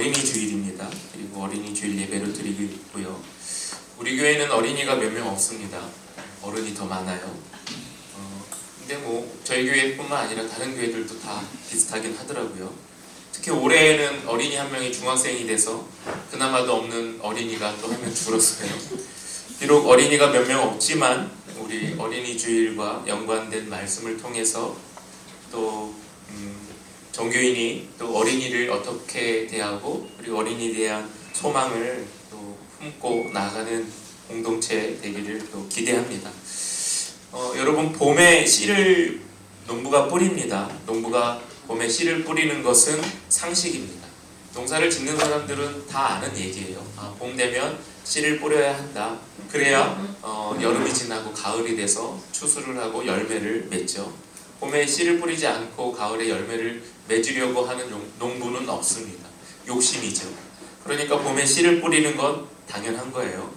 어린이 주일입니다. 그리고 어린이 주일 예배를 드리고요. 우리 교회는 어린이가 몇 명 없습니다. 어른이 더 많아요. 근데 뭐 저희 교회뿐만 아니라 다른 교회들도 다 비슷하긴 하더라고요. 특히 올해는 어린이 한 명이 중학생이 돼서 그나마도 없는 어린이가 또 한 명 줄었어요. 비록 어린이가 몇 명 없지만 우리 어린이 주일과 연관된 말씀을 통해서 또 종교인이 또 어린이를 어떻게 대하고 그리고 어린이에 대한 소망을 또 품고 나가는 공동체 되기를 또 기대합니다. 여러분, 봄에 씨를 농부가 뿌립니다. 농부가 봄에 씨를 뿌리는 것은 상식입니다. 농사를 짓는 사람들은 다 아는 얘기예요. 봄 되면 씨를 뿌려야 한다. 그래야 여름이 지나고 가을이 돼서 추수를 하고 열매를 맺죠. 봄에 씨를 뿌리지 않고 가을에 열매를 맺으려고 하는 농부는 없습니다. 욕심이죠. 그러니까 봄에 씨를 뿌리는 건 당연한 거예요.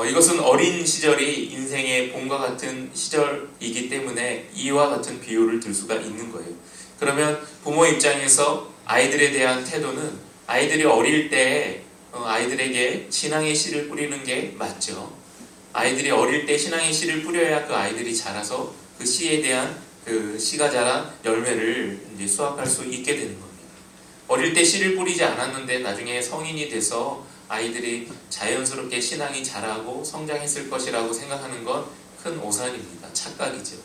이것은 어린 시절이 인생의 봄과 같은 시절이기 때문에 이와 같은 비유를 들 수가 있는 거예요. 그러면 부모 입장에서 아이들에 대한 태도는 아이들이 어릴 때 아이들에게 신앙의 씨를 뿌리는 게 맞죠. 아이들이 어릴 때 신앙의 씨를 뿌려야 그 아이들이 자라서 그 씨에 대한 그 씨가 자란 열매를 이제 수확할 수 있게 되는 겁니다. 어릴 때 씨를 뿌리지 않았는데 나중에 성인이 돼서 아이들이 자연스럽게 신앙이 자라고 성장했을 것이라고 생각하는 건 큰 오산입니다. 착각이죠.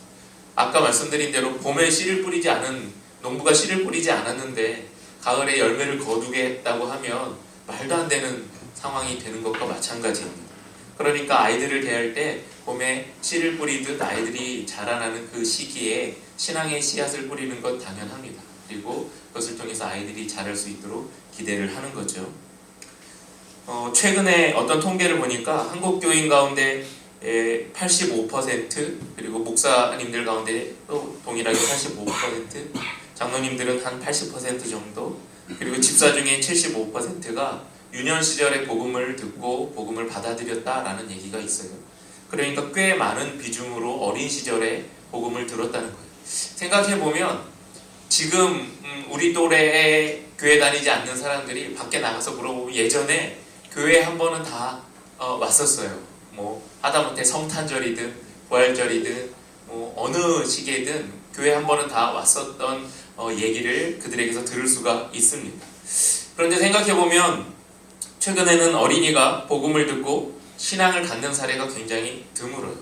아까 말씀드린 대로 봄에 씨를 뿌리지 않은 농부가 씨를 뿌리지 않았는데 가을에 열매를 거두게 했다고 하면 말도 안 되는 상황이 되는 것과 마찬가지입니다. 그러니까 아이들을 대할 때 봄에 씨를 뿌리듯 아이들이 자라나는 그 시기에 신앙의 씨앗을 뿌리는 것 당연합니다. 그리고 그것을 통해서 아이들이 자랄 수 있도록 기대를 하는 거죠. 최근에 어떤 통계를 보니까 한국 교인 가운데 85% 그리고 목사님들 가운데 또 동일하게 85%, 장로님들은 한 80% 정도, 그리고 집사 중에 75%가 유년 시절에 복음을 듣고 복음을 받아들였다라는 얘기가 있어요. 그러니까 꽤 많은 비중으로 어린 시절에 복음을 들었다는 거예요. 생각해보면 지금 우리 또래에 교회 다니지 않는 사람들이 밖에 나가서 물어보면 예전에 교회에 한 번은 다 왔었어요. 뭐 하다못해 성탄절이든 부활절이든 뭐 어느 시기에든 교회 한 번은 다 왔었던 얘기를 그들에게서 들을 수가 있습니다. 그런데 생각해보면 최근에는 어린이가 복음을 듣고 신앙을 갖는 사례가 굉장히 드물어요.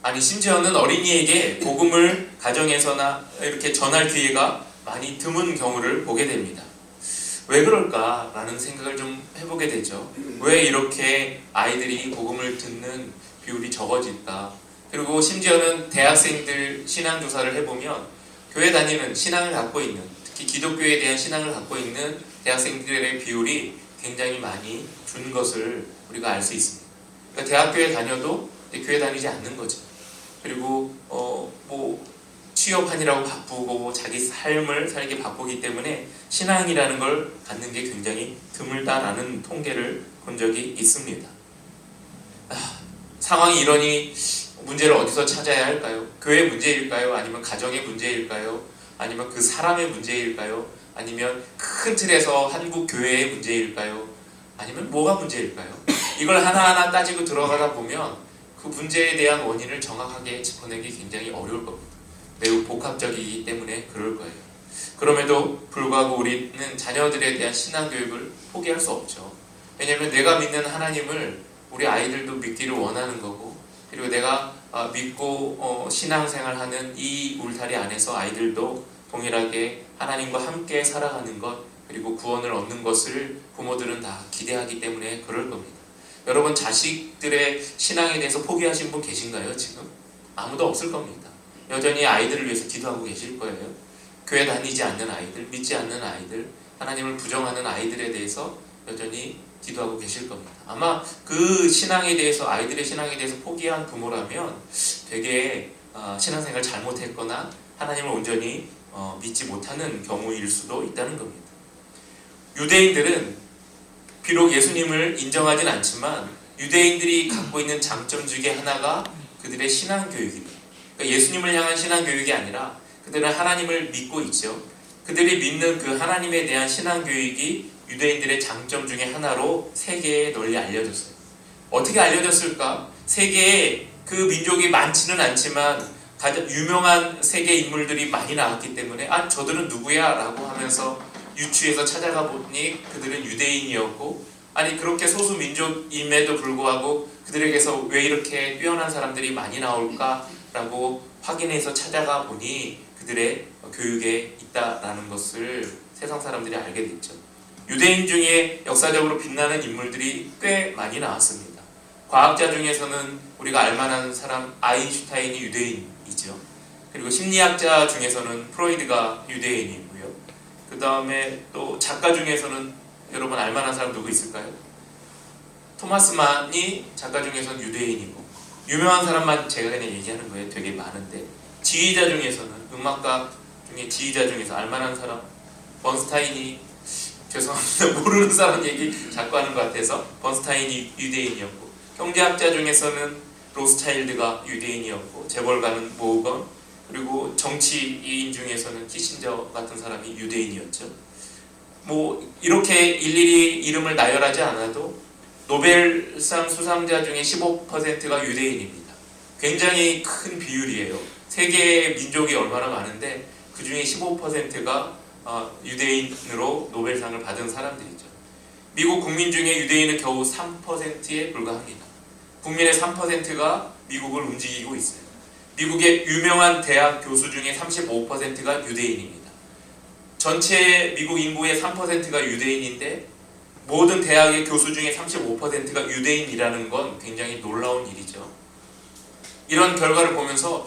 아니, 심지어는 어린이에게 복음을 가정에서나 이렇게 전할 기회가 많이 드문 경우를 보게 됩니다. 왜 그럴까라는 생각을 좀 해보게 되죠. 왜 이렇게 아이들이 복음을 듣는 비율이 적어질까? 그리고 심지어는 대학생들 신앙조사를 해보면 교회 다니는 신앙을 갖고 있는, 특히 기독교에 대한 신앙을 갖고 있는 대학생들의 비율이 굉장히 많이 준 것을 우리가 알 수 있습니다. 그러니까 대학교에 다녀도 교회 다니지 않는 거죠. 그리고 뭐 취업하느라고 바쁘고 자기 삶을 살기 바쁘기 때문에 신앙이라는 걸 갖는 게 굉장히 드물다라는 통계를 본 적이 있습니다. 상황이 이러니 문제를 어디서 찾아야 할까요? 교회 문제일까요? 아니면 가정의 문제일까요? 아니면 그 사람의 문제일까요? 아니면 큰 틀에서 한국 교회의 문제일까요? 아니면 뭐가 문제일까요? 이걸 하나하나 따지고 들어가다 보면 그 문제에 대한 원인을 정확하게 짚어내기 굉장히 어려울 겁니다. 매우 복합적이기 때문에 그럴 거예요. 그럼에도 불구하고 우리는 자녀들에 대한 신앙교육을 포기할 수 없죠. 왜냐하면 내가 믿는 하나님을 우리 아이들도 믿기를 원하는 거고, 그리고 내가 믿고 신앙생활하는 이 울타리 안에서 아이들도 동일하게 하나님과 함께 살아가는 것, 그리고 구원을 얻는 것을 부모들은 다 기대하기 때문에 그럴 겁니다. 여러분, 자식들의 신앙에 대해서 포기하신 분 계신가요? 지금? 아무도 없을 겁니다. 여전히 아이들을 위해서 기도하고 계실 거예요. 교회 다니지 않는 아이들, 믿지 않는 아이들, 하나님을 부정하는 아이들에 대해서 여전히 기도하고 계실 겁니다. 아마 그 신앙에 대해서, 아이들의 신앙에 대해서 포기한 부모라면 되게 신앙생활 잘못했거나 하나님을 온전히 믿지 못하는 경우일 수도 있다는 겁니다. 유대인들은 비록 예수님을 인정하진 않지만 유대인들이 갖고 있는 장점 중에 하나가 그들의 신앙교육입니다. 그러니까 예수님을 향한 신앙교육이 아니라 그들은 하나님을 믿고 있죠. 그들이 믿는 그 하나님에 대한 신앙교육이 유대인들의 장점 중에 하나로 세계에 널리 알려졌어요. 어떻게 알려졌을까? 세계에 그 민족이 많지는 않지만 가장 유명한 세계 인물들이 많이 나왔기 때문에 저들은 누구야? 라고 하면서 유추해서 찾아가 보니 그들은 유대인이었고, 아니 그렇게 소수 민족임에도 불구하고 그들에게서 왜 이렇게 뛰어난 사람들이 많이 나올까? 라고 확인해서 찾아가 보니 그들의 교육에 있다라는 것을 세상 사람들이 알게 됐죠. 유대인 중에 역사적으로 빛나는 인물들이 꽤 많이 나왔습니다. 과학자 중에서는 우리가 알만한 사람 아인슈타인이 유대인이죠. 그리고 심리학자 중에서는 프로이드가 유대인이고요. 그 다음에 또 작가 중에서는 여러분 알만한 사람 누구 있을까요? 토마스 만이 작가 중에서는 유대인이고, 유명한 사람만 제가 그냥 얘기하는 거예요. 되게 많은데 지휘자 중에서는, 음악가 중에 지휘자 중에서 알만한 사람 번스타인이, 죄송합니다 모르는 사람 얘기 자꾸 하는 것 같아서, 번스타인이 유대인이었고, 경제학자 중에서는 로스차일드가 유대인이었고, 재벌가는 모건, 그리고 정치인 중에서는 키신저 같은 사람이 유대인이었죠. 뭐 이렇게 일일이 이름을 나열하지 않아도 노벨상 수상자 중에 15%가 유대인입니다. 굉장히 큰 비율이에요. 세계의 민족이 얼마나 많은데 그 중에 15%가 유대인으로 노벨상을 받은 사람들이죠. 미국 국민 중에 유대인은 겨우 3%에 불과합니다. 국민의 3%가 미국을 움직이고 있어요. 미국의 유명한 대학 교수 중에 35%가 유대인입니다. 전체 미국 인구의 3%가 유대인인데 모든 대학의 교수 중에 35%가 유대인이라는 건 굉장히 놀라운 일이죠. 이런 결과를 보면서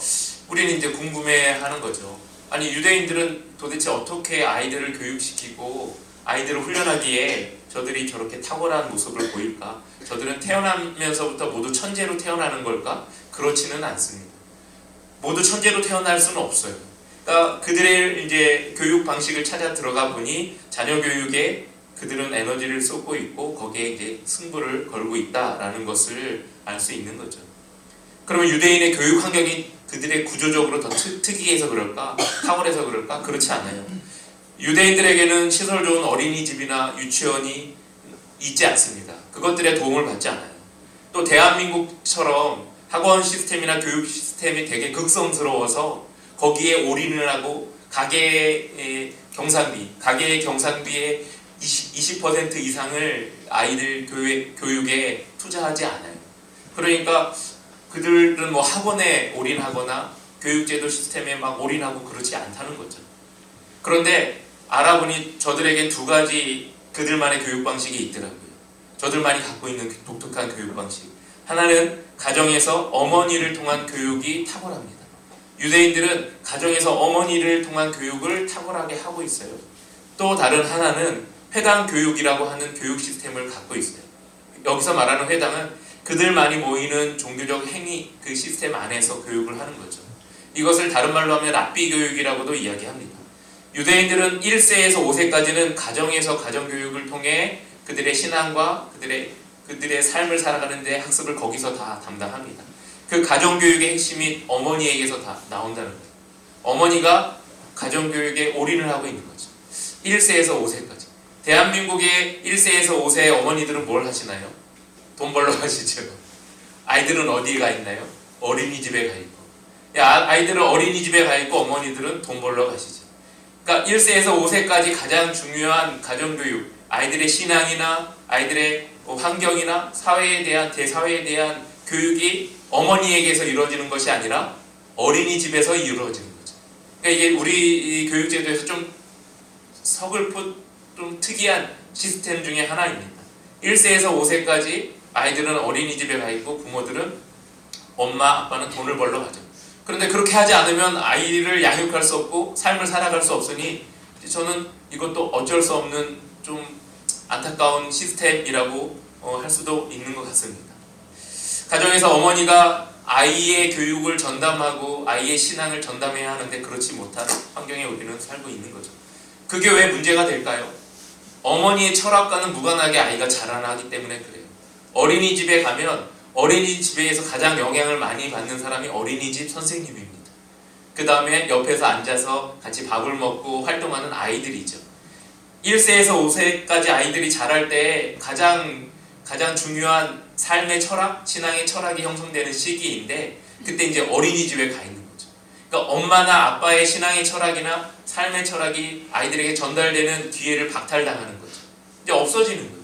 우리는 이제 궁금해하는 거죠. 아니 유대인들은 도대체 어떻게 아이들을 교육시키고 아이들을 훈련하기에 저들이 저렇게 탁월한 모습을 보일까? 저들은 태어나면서부터 모두 천재로 태어나는 걸까? 그렇지는 않습니다. 모두 천재로 태어날 수는 없어요. 그러니까 그들의 이제 교육 방식을 찾아 들어가 보니 자녀 교육에 그들은 에너지를 쏟고 있고 거기에 이제 승부를 걸고 있다라는 것을 알 수 있는 거죠. 그러면 유대인의 교육 환경이 그들의 구조적으로 더 특이해서 그럴까? 탁월해서 그럴까? 그렇지 않아요. 유대인들에게는 시설 좋은 어린이집이나 유치원이 있지 않습니다. 그것들의 도움을 받지 않아요. 또 대한민국처럼 학원 시스템이나 교육 시스템이 되게 극성스러워서 거기에 올인을 하고 가계의 경상비의 20% 이상을 아이들 교육에 투자하지 않아요. 그러니까 그들은 뭐 학원에 올인하거나 교육제도 시스템에 막 올인하고 그렇지 않다는 거죠. 그런데 알아보니 저들에게 두 가지 그들만의 교육 방식이 있더라고요. 저들만이 갖고 있는 독특한 교육 방식. 하나는 가정에서 어머니를 통한 교육이 탁월합니다. 유대인들은 가정에서 어머니를 통한 교육을 탁월하게 하고 있어요. 또 다른 하나는 회당 교육이라고 하는 교육 시스템을 갖고 있어요. 여기서 말하는 회당은 그들만이 모이는 종교적 행위 그 시스템 안에서 교육을 하는 거죠. 이것을 다른 말로 하면 랍비 교육이라고도 이야기합니다. 유대인들은 1세에서 5세까지는 가정에서 가정교육을 통해 그들의 신앙과 그들의 삶을 살아가는 데 학습을 거기서 다 담당합니다. 그 가정교육의 핵심이 어머니에게서 다 나온다는 거예요. 어머니가 가정교육에 올인을 하고 있는 거죠. 1세에서 5세까지. 대한민국의 1세에서 5세의 어머니들은 뭘 하시나요? 돈 벌러 가시죠. 아이들은 어디에 가 있나요? 어린이집에 가 있고. 아이들은 어린이집에 가 있고 어머니들은 돈 벌러 가시죠. 그러니까 1세에서 5세까지 가장 중요한 가정교육, 아이들의 신앙이나 아이들의 환경이나 대사회에 대한 교육이 어머니에게서 이루어지는 것이 아니라 어린이집에서 이루어지는 거죠. 그러니까 이게 우리 교육제도에서 좀 서글픈 좀 특이한 시스템 중에 하나입니다. 1세에서 5세까지 아이들은 어린이집에 가 있고 부모들은 엄마 아빠는 돈을 벌러 가죠. 그런데 그렇게 하지 않으면 아이를 양육할 수 없고 삶을 살아갈 수 없으니 저는 이것도 어쩔 수 없는 좀 안타까운 시스템이라고 할 수도 있는 것 같습니다. 가정에서 어머니가 아이의 교육을 전담하고 아이의 신앙을 전담해야 하는데 그렇지 못한 환경에 우리는 살고 있는 거죠. 그게 왜 문제가 될까요? 어머니의 철학과는 무관하게 아이가 자라나기 때문에 그래요. 어린이집에 가면 어린이집에서 가장 영향을 많이 받는 사람이 어린이집 선생님입니다. 그 다음에 옆에서 앉아서 같이 밥을 먹고 활동하는 아이들이죠. 1세에서 5세까지 아이들이 자랄 때 가장 중요한 삶의 철학, 신앙의 철학이 형성되는 시기인데 그때 이제 어린이집에 가 있는 거죠. 그러니까 엄마나 아빠의 신앙의 철학이나 삶의 철학이 아이들에게 전달되는 기회를 박탈당하는 거죠. 이제 없어지는 거예요.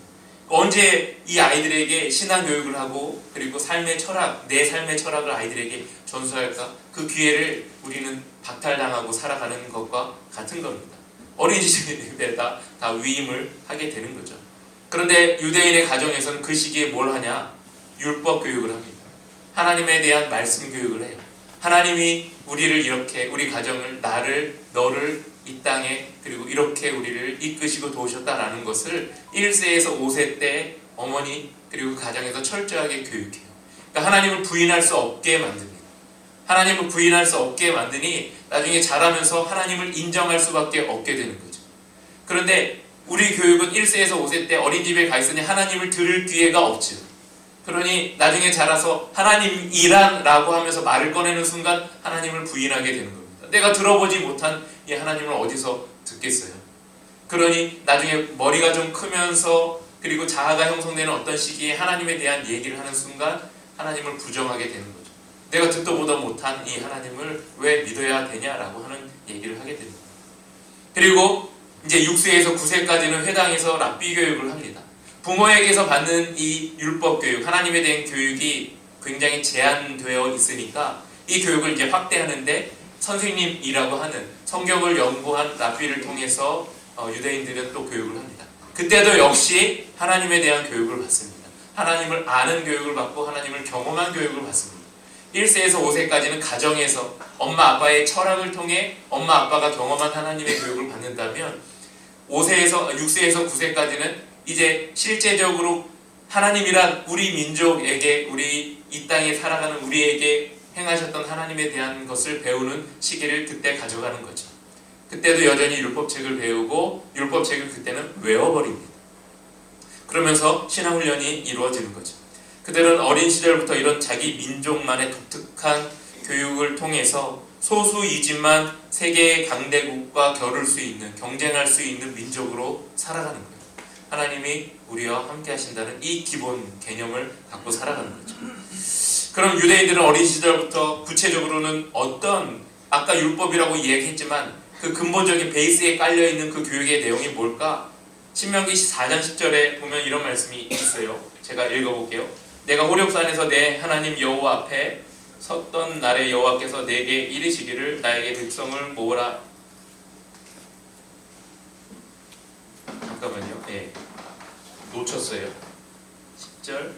언제 이 아이들에게 신앙 교육을 하고 그리고 삶의 철학, 내 삶의 철학을 아이들에게 전수할까? 그 기회를 우리는 박탈당하고 살아가는 것과 같은 겁니다. 어린이집에 다 위임을 하게 되는 거죠. 그런데 유대인의 가정에서는 그 시기에 뭘 하냐? 율법 교육을 합니다. 하나님에 대한 말씀 교육을 해요. 하나님이 우리를 이렇게, 우리 가정을, 나를, 너를 이 땅에 그리고 이렇게 우리를 이끄시고 도우셨다라는 것을 1세에서 5세 때 어머니 그리고 가정에서 철저하게 교육해요. 그러니까 하나님을 부인할 수 없게 만듭니다. 하나님을 부인할 수 없게 만드니 나중에 자라면서 하나님을 인정할 수밖에 없게 되는 거죠. 그런데 우리 교육은 1세에서 5세 때 어린이집에 가 있으니 하나님을 들을 기회가 없죠. 그러니 나중에 자라서 하나님이란 라고 하면서 말을 꺼내는 순간 하나님을 부인하게 되는 겁니다. 내가 들어보지 못한 이 하나님을 어디서 듣겠어요. 그러니 나중에 머리가 좀 크면서 그리고 자아가 형성되는 어떤 시기에 하나님에 대한 얘기를 하는 순간 하나님을 부정하게 되는 거죠. 내가 듣도 보도 못한 이 하나님을 왜 믿어야 되냐라고 하는 얘기를 하게 됩니다. 그리고 이제 6세에서 9세까지는 회당에서 랍비 교육을 합니다. 부모에게서 받는 이 율법 교육, 하나님에 대한 교육이 굉장히 제한되어 있으니까 이 교육을 이제 확대하는데 선생님이라고 하는 성경을 연구한 랍비를 통해서 유대인들은 또 교육을 합니다. 그때도 역시 하나님에 대한 교육을 받습니다. 하나님을 아는 교육을 받고 하나님을 경험한 교육을 받습니다. 1세에서 5세까지는 가정에서 엄마 아빠의 철학을 통해 엄마 아빠가 경험한 하나님의 교육을 받는다면 6세에서 9세까지는 이제 실제적으로 하나님이란 우리 민족에게, 우리 이 땅에 살아가는 우리에게 행하셨던 하나님에 대한 것을 배우는 시기를 그때 가져가는 거죠. 그때도 여전히 율법책을 배우고 율법책을 그때는 외워버립니다. 그러면서 신앙훈련이 이루어지는 거죠. 그들은 어린 시절부터 이런 자기 민족만의 독특한 교육을 통해서 소수이지만 세계의 강대국과 겨룰 수 있는, 경쟁할 수 있는 민족으로 살아가는 거예요. 하나님이 우리와 함께 하신다는 이 기본 개념을 갖고 살아가는 거죠. 그럼 유대인들은 어린 시절부터 구체적으로는 어떤, 아까 율법이라고 이야기했지만 그 근본적인 베이스에 깔려있는 그 교육의 내용이 뭘까? 신명기 4장 10절에 보면 이런 말씀이 있어요. 제가 읽어볼게요. 내가 호렙산에서 내 하나님 여호와 앞에 섰던 날에 여호와께서 내게 이르시기를 나에게 백성을 모으라. 잠깐만요. 놓쳤어요. 10절.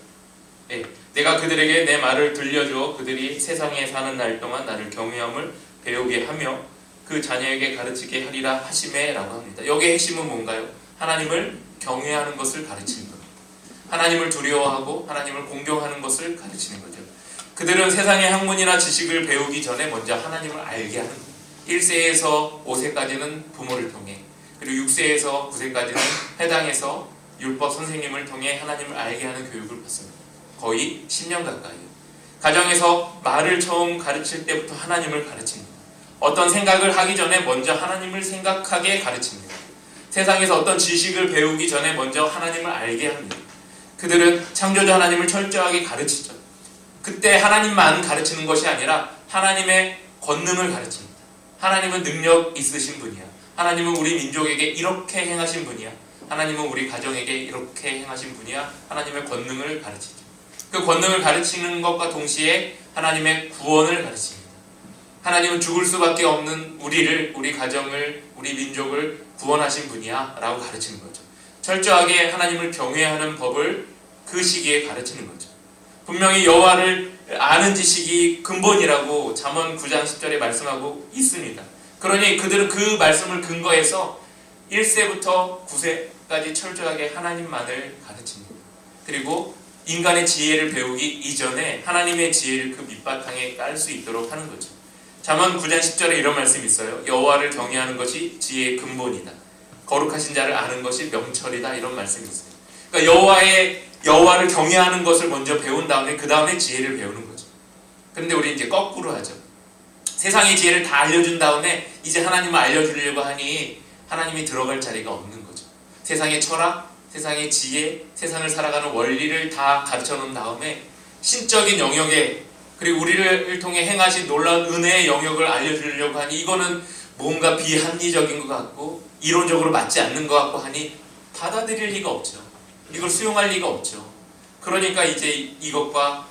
내가 그들에게 내 말을 들려주어 그들이 세상에 사는 날 동안 나를 경외함을 배우게 하며 그 자녀에게 가르치게 하리라 하시매라고 합니다. 여기의 핵심은 뭔가요? 하나님을 경외하는 것을 가르치는 겁니다. 하나님을 두려워하고 하나님을 공경하는 것을 가르치는 거죠. 그들은 세상의 학문이나 지식을 배우기 전에 먼저 하나님을 알게 하는 거예요. 1세에서 5세까지는 부모를 통해, 그리고 6세에서 9세까지는 회당에서 율법 선생님을 통해 하나님을 알게 하는 교육을 받습니다. 거의 10년 가까이요. 가정에서 말을 처음 가르칠 때부터 하나님을 가르칩니다. 어떤 생각을 하기 전에 먼저 하나님을 생각하게 가르칩니다. 세상에서 어떤 지식을 배우기 전에 먼저 하나님을 알게 합니다. 그들은 창조자 하나님을 철저하게 가르치죠. 그때 하나님만 가르치는 것이 아니라 하나님의 권능을 가르칩니다. 하나님은 능력 있으신 분이야. 하나님은 우리 민족에게 이렇게 행하신 분이야. 하나님은 우리 가정에게 이렇게 행하신 분이야. 하나님의 권능을 가르치죠. 그 권능을 가르치는 것과 동시에 하나님의 구원을 가르칩니다. 하나님은 죽을 수밖에 없는 우리를, 우리 가정을, 우리 민족을 구원하신 분이야 라고 가르치는 거죠. 철저하게 하나님을 경외하는 법을 그 시기에 가르치는 거죠. 분명히 여호와를 아는 지식이 근본이라고 잠언 9장 10절에 말씀하고 있습니다. 그러니 그들은 그 말씀을 근거해서 1세부터 9세까지 철저하게 하나님만을 가르칩니다. 그리고 인간의 지혜를 배우기 이전에 하나님의 지혜를 그 밑바탕에 깔 수 있도록 하는 거죠. 잠언 9장 10절에 이런 말씀이 있어요. 여호와를 경외하는 것이 지혜의 근본이다. 거룩하신 자를 아는 것이 명철이다. 이런 말씀이 있어요. 그러니까 여호와를 경외하는 것을 먼저 배운 다음에 그 다음에 지혜를 배우는 거죠. 그런데 우리 이제 거꾸로 하죠. 세상의 지혜를 다 알려준 다음에 이제 하나님을 알려주려고 하니 하나님이 들어갈 자리가 없는 거죠. 세상의 철학, 세상의 지혜, 세상을 살아가는 원리를 다 가르쳐 놓은 다음에 신적인 영역에 그리고 우리를 통해 행하신 놀라운 은혜의 영역을 알려주려고 하니 이거는 뭔가 비합리적인 것 같고 이론적으로 맞지 않는 것 같고 하니 받아들일 리가 없죠. 이걸 수용할 리가 없죠. 그러니까 이제 이것과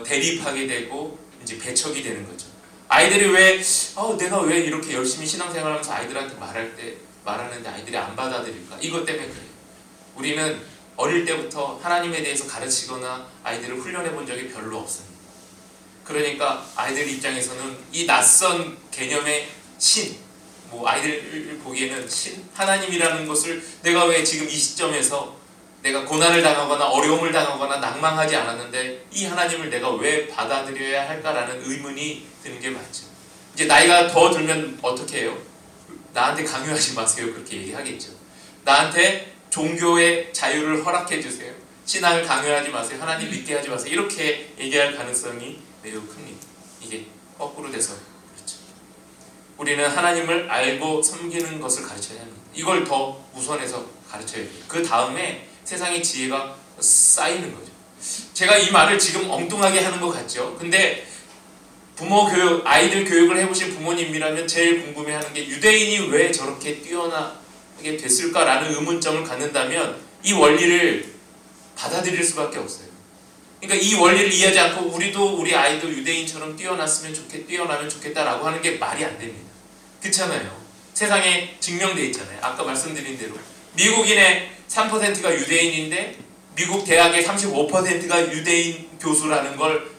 대립하게 되고 이제 배척이 되는 거죠. 아이들이 내가 왜 이렇게 열심히 신앙생활하면서 아이들한테 말하는데 아이들이 안 받아들일까? 이것 때문에 그래요. 우리는 어릴 때부터 하나님에 대해서 가르치거나 아이들을 훈련해 본 적이 별로 없습니다. 그러니까 아이들 입장에서는 이 낯선 개념의 신, 아이들 보기에는 신, 하나님이라는 것을 내가 왜 지금 이 시점에서 내가 고난을 당하거나 어려움을 당하거나 낭망하지 않았는데 이 하나님을 내가 왜 받아들여야 할까라는 의문이 드는 게 맞죠. 이제 나이가 더 들면 어떻게 해요? 나한테 강요하지 마세요. 그렇게 얘기하겠죠. 나한테 종교의 자유를 허락해 주세요. 신앙을 강요하지 마세요. 하나님 믿게 하지 마세요. 이렇게 얘기할 가능성이 매우 큽니다. 이게 거꾸로 돼서 그렇죠. 우리는 하나님을 알고 섬기는 것을 가르쳐야 합니다. 이걸 더 우선해서 가르쳐야 돼요. 그 다음에 세상의 지혜가 쌓이는 거죠. 제가 이 말을 지금 엉뚱하게 하는 것 같죠. 근데 부모 교육, 아이들 교육을 해보신 부모님이라면 제일 궁금해하는 게 유대인이 왜 저렇게 뛰어나게 됐을까라는 의문점을 갖는다면 이 원리를 받아들일 수밖에 없어요. 그러니까 이 원리를 이해하지 않고 우리 아이도 유대인처럼 뛰어나면 좋겠다라고 하는 게 말이 안 됩니다. 그렇잖아요. 세상에 증명돼 있잖아요. 아까 말씀드린 대로 미국인의 3%가 유대인인데 미국 대학의 35%가 유대인 교수라는 걸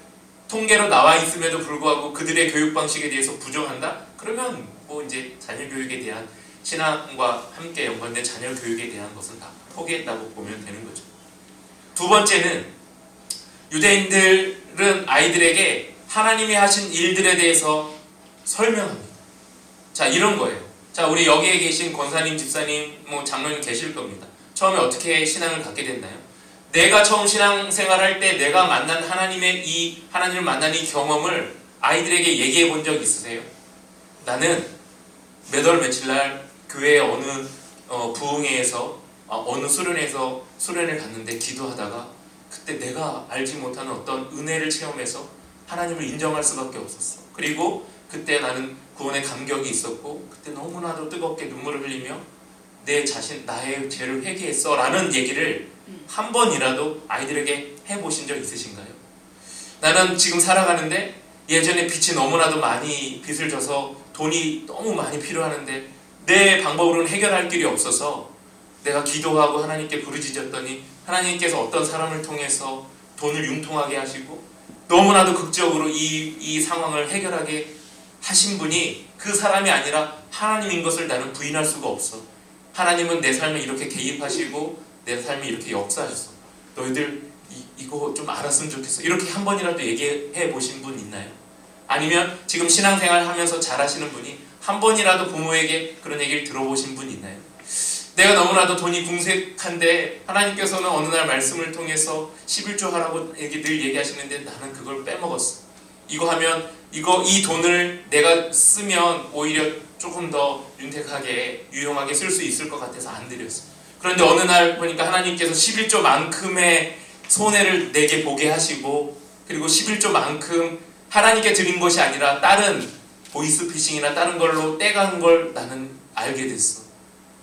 통계로 나와 있음에도 불구하고 그들의 교육 방식에 대해서 부정한다? 그러면 이제 자녀 교육에 대한 신앙과 함께 연관된 자녀 교육에 대한 것은 다 포기했다고 보면 되는 거죠. 두 번째는 유대인들은 아이들에게 하나님이 하신 일들에 대해서 설명합니다. 자, 이런 거예요. 자, 우리 여기에 계신 권사님, 집사님, 장로님 계실 겁니다. 처음에 어떻게 신앙을 갖게 됐나요? 내가 처음 신앙생활할 때 내가 만난 하나님을 만난 이 경험을 아이들에게 얘기해 본 적 있으세요? 나는 몇 월 며칠 날 교회 어느 부흥회에서 어느 수련회에서 수련을 갔는데 기도하다가 그때 내가 알지 못하는 어떤 은혜를 체험해서 하나님을 인정할 수밖에 없었어. 그리고 그때 나는 구원의 감격이 있었고 그때 너무나도 뜨겁게 눈물을 흘리며 나의 죄를 회개했어 라는 얘기를 한 번이라도 아이들에게 해보신 적 있으신가요? 나는 지금 살아가는데 예전에 빚이 너무나도 많이 빚을 져서 돈이 너무 많이 필요하는데 내 방법으로는 해결할 길이 없어서 내가 기도하고 하나님께 부르짖었더니 하나님께서 어떤 사람을 통해서 돈을 융통하게 하시고 너무나도 극적으로 이 상황을 해결하게 하신 분이 그 사람이 아니라 하나님인 것을 나는 부인할 수가 없어. 하나님은 내 삶에 이렇게 개입하시고 내 삶에 이렇게 역사하셨어. 너희들 이거 좀 알았으면 좋겠어. 이렇게 한 번이라도 얘기해 보신 분 있나요? 아니면 지금 신앙생활 하면서 잘하시는 분이 한 번이라도 부모에게 그런 얘기를 들어보신 분 있나요? 내가 너무나도 돈이 궁색한데 하나님께서는 어느 날 말씀을 통해서 11조 하라고 늘 얘기하시는데 나는 그걸 빼먹었어. 이 돈을 내가 쓰면 오히려 조금 더 윤택하게 유용하게 쓸 수 있을 것 같아서 안 드렸어. 그런데 어느 날 보니까 하나님께서 11조만큼의 손해를 내게 보게 하시고 그리고 11조만큼 하나님께 드린 것이 아니라 다른 보이스피싱이나 다른 걸로 떼간 걸 나는 알게 됐어.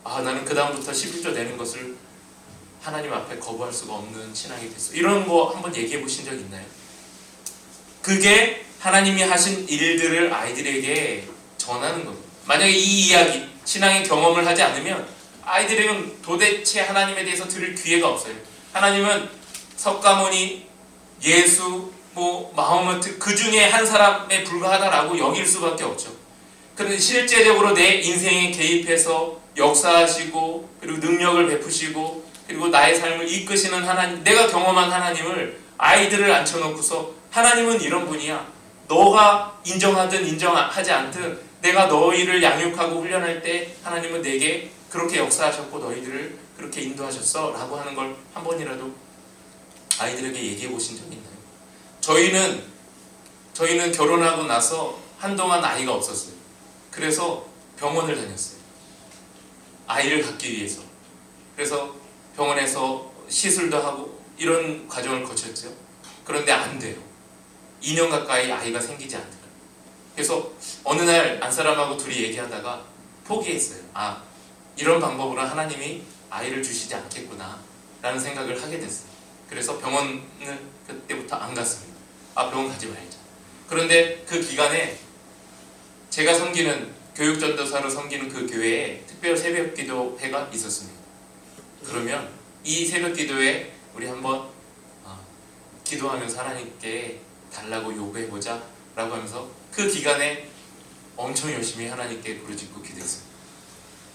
나는 그 다음부터 11조 내는 것을 하나님 앞에 거부할 수가 없는 신앙이 됐어. 이런 거 한번 얘기해 보신 적 있나요? 그게 하나님이 하신 일들을 아이들에게 전하는 겁니다. 만약에 이 이야기, 신앙의 경험을 하지 않으면 아이들에게는 도대체 하나님에 대해서 들을 기회가 없어요. 하나님은 석가모니, 예수, 마호메트 그 중에 한 사람에 불과하다라고 여길 수밖에 없죠. 그런데 실제적으로 내 인생에 개입해서 역사하시고 그리고 능력을 베푸시고 그리고 나의 삶을 이끄시는 하나님, 내가 경험한 하나님을 아이들을 앉혀놓고서 하나님은 이런 분이야. 너가 인정하든 인정하지 않든 내가 너희를 양육하고 훈련할 때 하나님은 내게 그렇게 역사하셨고 너희들을 그렇게 인도하셨어 라고 하는 걸 한 번이라도 아이들에게 얘기해 보신 적이 있나요? 저희는 결혼하고 나서 한동안 아이가 없었어요. 그래서 병원을 다녔어요. 아이를 갖기 위해서. 그래서 병원에서 시술도 하고 이런 과정을 거쳤죠. 그런데 안 돼요. 2년 가까이 아이가 생기지 않더라고요. 그래서 어느 날 안사람하고 둘이 얘기하다가 포기했어요. 아, 이런 방법으로 하나님이 아이를 주시지 않겠구나 라는 생각을 하게 됐어요. 그래서 병원을 그때부터 안 갔습니다. 아, 병원 가지 말자. 그런데 그 기간에 제가 섬기는 교육전도사로 섬기는 그 교회에 특별 새벽 기도회가 있었습니다. 그러면 이 새벽 기도회 우리 한번 기도하면서 하나님께 달라고 요구해보자 라고 하면서 그 기간에 엄청 열심히 하나님께 부르짖고 기도했습니다.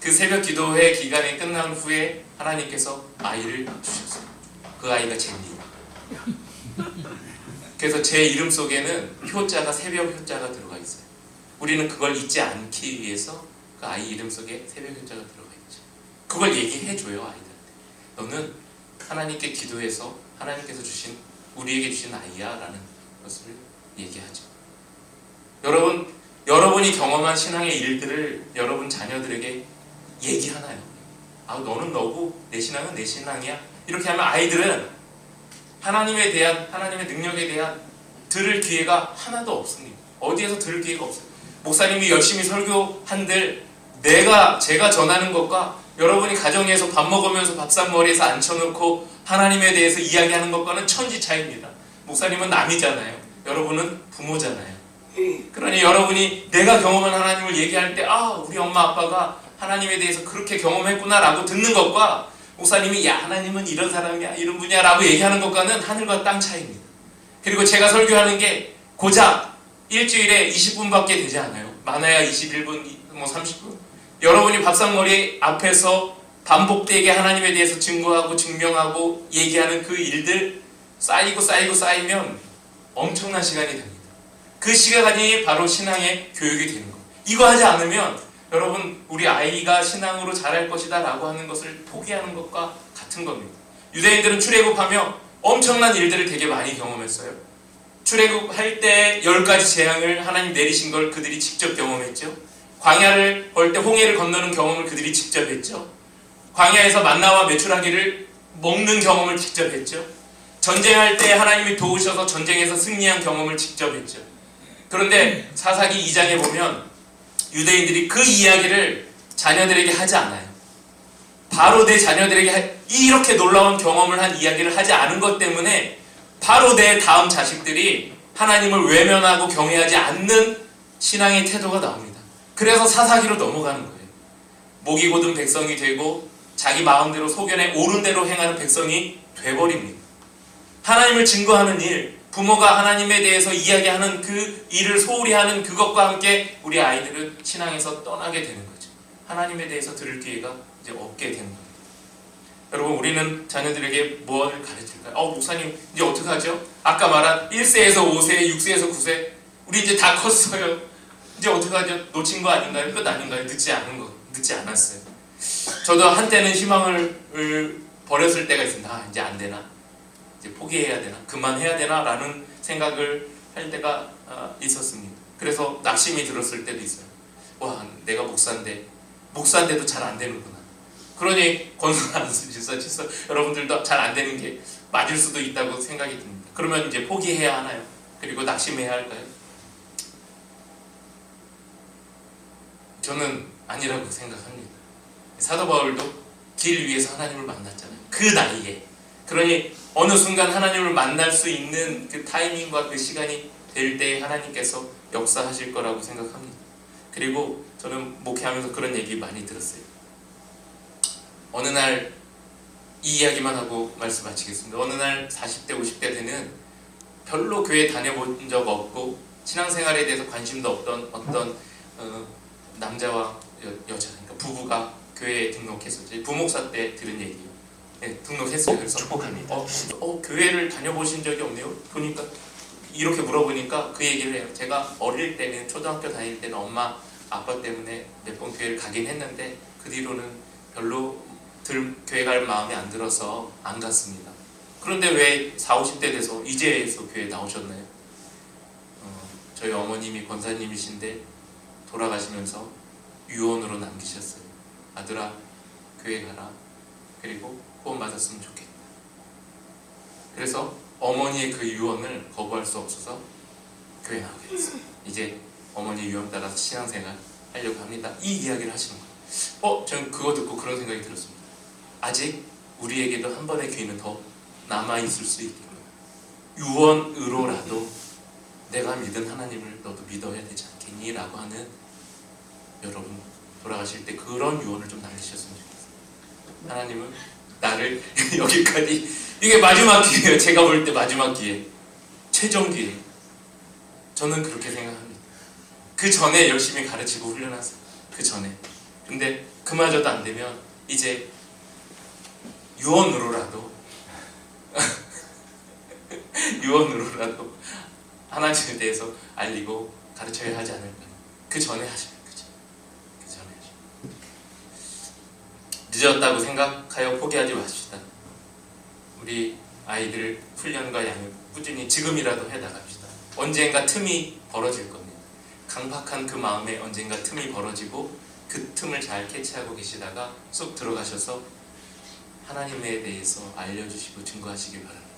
그 새벽 기도회 기간이 끝난 후에 하나님께서 아이를 주셨어요. 그 아이가 제입니다. 그래서 제 이름 속에는 효자가 새벽 효자가 들어가 있어요. 우리는 그걸 잊지 않기 위해서 그 아이 이름 속에 새벽 효자가 들어가 있죠. 그걸 얘기해줘요, 아이들한테. 너는 하나님께 기도해서 하나님께서 주신 우리에게 주신 아이야 라는 것을 얘기하죠. 여러분이 경험한 신앙의 일들을 여러분 자녀들에게 얘기하나요? 아, 너는 너고 내 신앙은 내 신앙이야. 이렇게 하면 아이들은 하나님에 대한, 하나님의 능력에 대한 들을 기회가 하나도 없습니다. 어디에서 들을 기회가 없어요. 목사님이 열심히 설교한들 제가 전하는 것과 여러분이 가정에서 밥 먹으면서 밥상머리에서 앉혀놓고 하나님에 대해서 이야기하는 것과는 천지 차이입니다. 목사님은 남이잖아요. 여러분은 부모잖아요. 그러니 여러분이 내가 경험한 하나님을 얘기할 때 우리 엄마 아빠가 하나님에 대해서 그렇게 경험했구나 라고 듣는 것과 목사님이 야, 하나님은 이런 사람이야, 이런 분이야 라고 얘기하는 것과는 하늘과 땅 차이입니다. 그리고 제가 설교하는 게 고작 일주일에 20분밖에 되지 않아요. 많아야 21분, 30분. 여러분이 밥상머리 앞에서 반복되게 하나님에 대해서 증거하고 증명하고 얘기하는 그 일들 쌓이면 엄청난 시간이 됩니다. 그 시간이 바로 신앙의 교육이 되는 거예요. 이거 하지 않으면 여러분, 우리 아이가 신앙으로 자랄 것이다 라고 하는 것을 포기하는 것과 같은 겁니다. 유대인들은 출애굽하며 엄청난 일들을 되게 많이 경험했어요. 출애굽할 때 10가지 재앙을 하나님 내리신 걸 그들이 직접 경험했죠. 광야를 걸 때 홍해를 건너는 경험을 그들이 직접 했죠. 광야에서 만나와 메추라기를 먹는 경험을 직접 했죠. 전쟁할 때 하나님이 도우셔서 전쟁에서 승리한 경험을 직접 했죠. 그런데 사사기 2장에 보면 유대인들이 그 이야기를 자녀들에게 하지 않아요. 바로 내 자녀들에게 이렇게 놀라운 경험을 한 이야기를 하지 않은 것 때문에 바로 내 다음 자식들이 하나님을 외면하고 경외하지 않는 신앙의 태도가 나옵니다. 그래서 사사기로 넘어가는 거예요. 목이 곧은 백성이 되고 자기 마음대로 소견에 옳은 대로 행하는 백성이 돼버립니다. 하나님을 증거하는 일, 부모가 하나님에 대해서 이야기하는 그 일을 소홀히 하는 그것과 함께 우리 아이들은 신앙에서 떠나게 되는 거죠. 하나님에 대해서 들을 기회가 이제 없게 되는 겁니다. 여러분, 우리는 자녀들에게 무엇을 가르칠까요? 목사님 이제 어떻게 하죠? 아까 말한 1세에서 5세, 6세에서 9세 우리 이제 다 컸어요. 이제 어떻게 하죠? 놓친 거 아닌가요? 끝 아닌가요? 늦지 않았어요. 저도 한때는 희망을 버렸을 때가 있습니다. 이제 안 되나? 이제 포기해야 되나? 그만해야 되나? 라는 생각을 할 때가 있었습니다. 그래서 낙심이 들었을 때도 있어요. 와, 내가 목사인데도 잘 안 되는구나. 그러니 권순환 집사 여러분들도 잘 안 되는 게 맞을 수도 있다고 생각이 듭니다. 그러면 이제 포기해야 하나요? 그리고 낙심해야 할까요? 저는 아니라고 생각합니다. 사도 바울도 길 위에서 하나님을 만났잖아요. 그 나이에. 그러니 어느 순간 하나님을 만날 수 있는 그 타이밍과 그 시간이 될 때 하나님께서 역사하실 거라고 생각합니다. 그리고 저는 목회하면서 그런 얘기 많이 들었어요. 어느 날 이 이야기만 하고 말씀 마치겠습니다. 어느 날 40대 50대 되는 별로 교회 다녀본 적 없고 신앙생활에 대해서 관심도 없던 어떤 남자와 여자, 그러니까 부부가 교회에 등록했었죠. 부목사 때 들은 얘기예요. 네, 등록했어요. 그래서 축복합니다. 교회를 다녀보신 적이 없네요. 보니까 이렇게 물어보니까 그 얘기를 해요. 제가 어릴 때는 초등학교 다닐 때는 엄마 아빠 때문에 몇 번 교회를 가긴 했는데 그 뒤로는 별로 교회 갈 마음이 안 들어서 안 갔습니다. 그런데 왜 40, 50대 돼서 이제서 교회 나오셨나요? 저희 어머님이 권사님이신데 돌아가시면서 유언으로 남기셨어요. 아들아, 교회 가라. 그리고 구원받았으면 좋겠다. 그래서 어머니의 그 유언을 거부할 수 없어서 교회 나오게 됐어요. 이제 어머니 유언 따라서 신앙생활 하려고 합니다. 이 이야기를 하시는 거예요. 저는 그거 듣고 그런 생각이 들었습니다. 아직 우리에게도 한 번의 기회는 더 남아있을 수 있겠구나. 유언으로라도 내가 믿은 하나님을 너도 믿어야 되지 않겠니? 라고 하는, 여러분 돌아가실 때 그런 유언을 좀 남기셨으면 좋겠어요. 하나님은 나를 여기까지, 이게 마지막 기회예요. 제가 볼 때 마지막 기회, 최종 기회. 저는 그렇게 생각합니다. 그 전에 열심히 가르치고 훈련하세요. 그 전에. 근데 그마저도 안 되면 이제 유언으로라도 유언으로라도 하나님에 대해서 알리고 가르쳐야 하지 않을까. 그 전에 하시면 그죠. 그 전에 하시면. 늦었다고 생각하여 포기하지 마십시다. 우리 아이들 훈련과 양육 꾸준히 지금이라도 해나갑시다. 언젠가 틈이 벌어질 겁니다. 강박한 그 마음에 언젠가 틈이 벌어지고 그 틈을 잘 캐치하고 계시다가 쏙 들어가셔서 하나님에 대해서 알려주시고 증거하시길 바랍니다.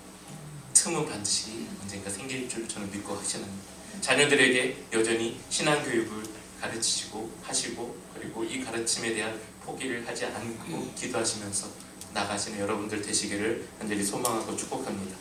틈은 반드시 언젠가 생길 줄 저는 믿고 확신합니다. 자녀들에게 여전히 신앙교육을 가르치시고 하시고, 그리고 이 가르침에 대한 포기를 하지 않고 기도하시면서 나가시는 여러분들 되시기를 간절히 소망하고 축복합니다.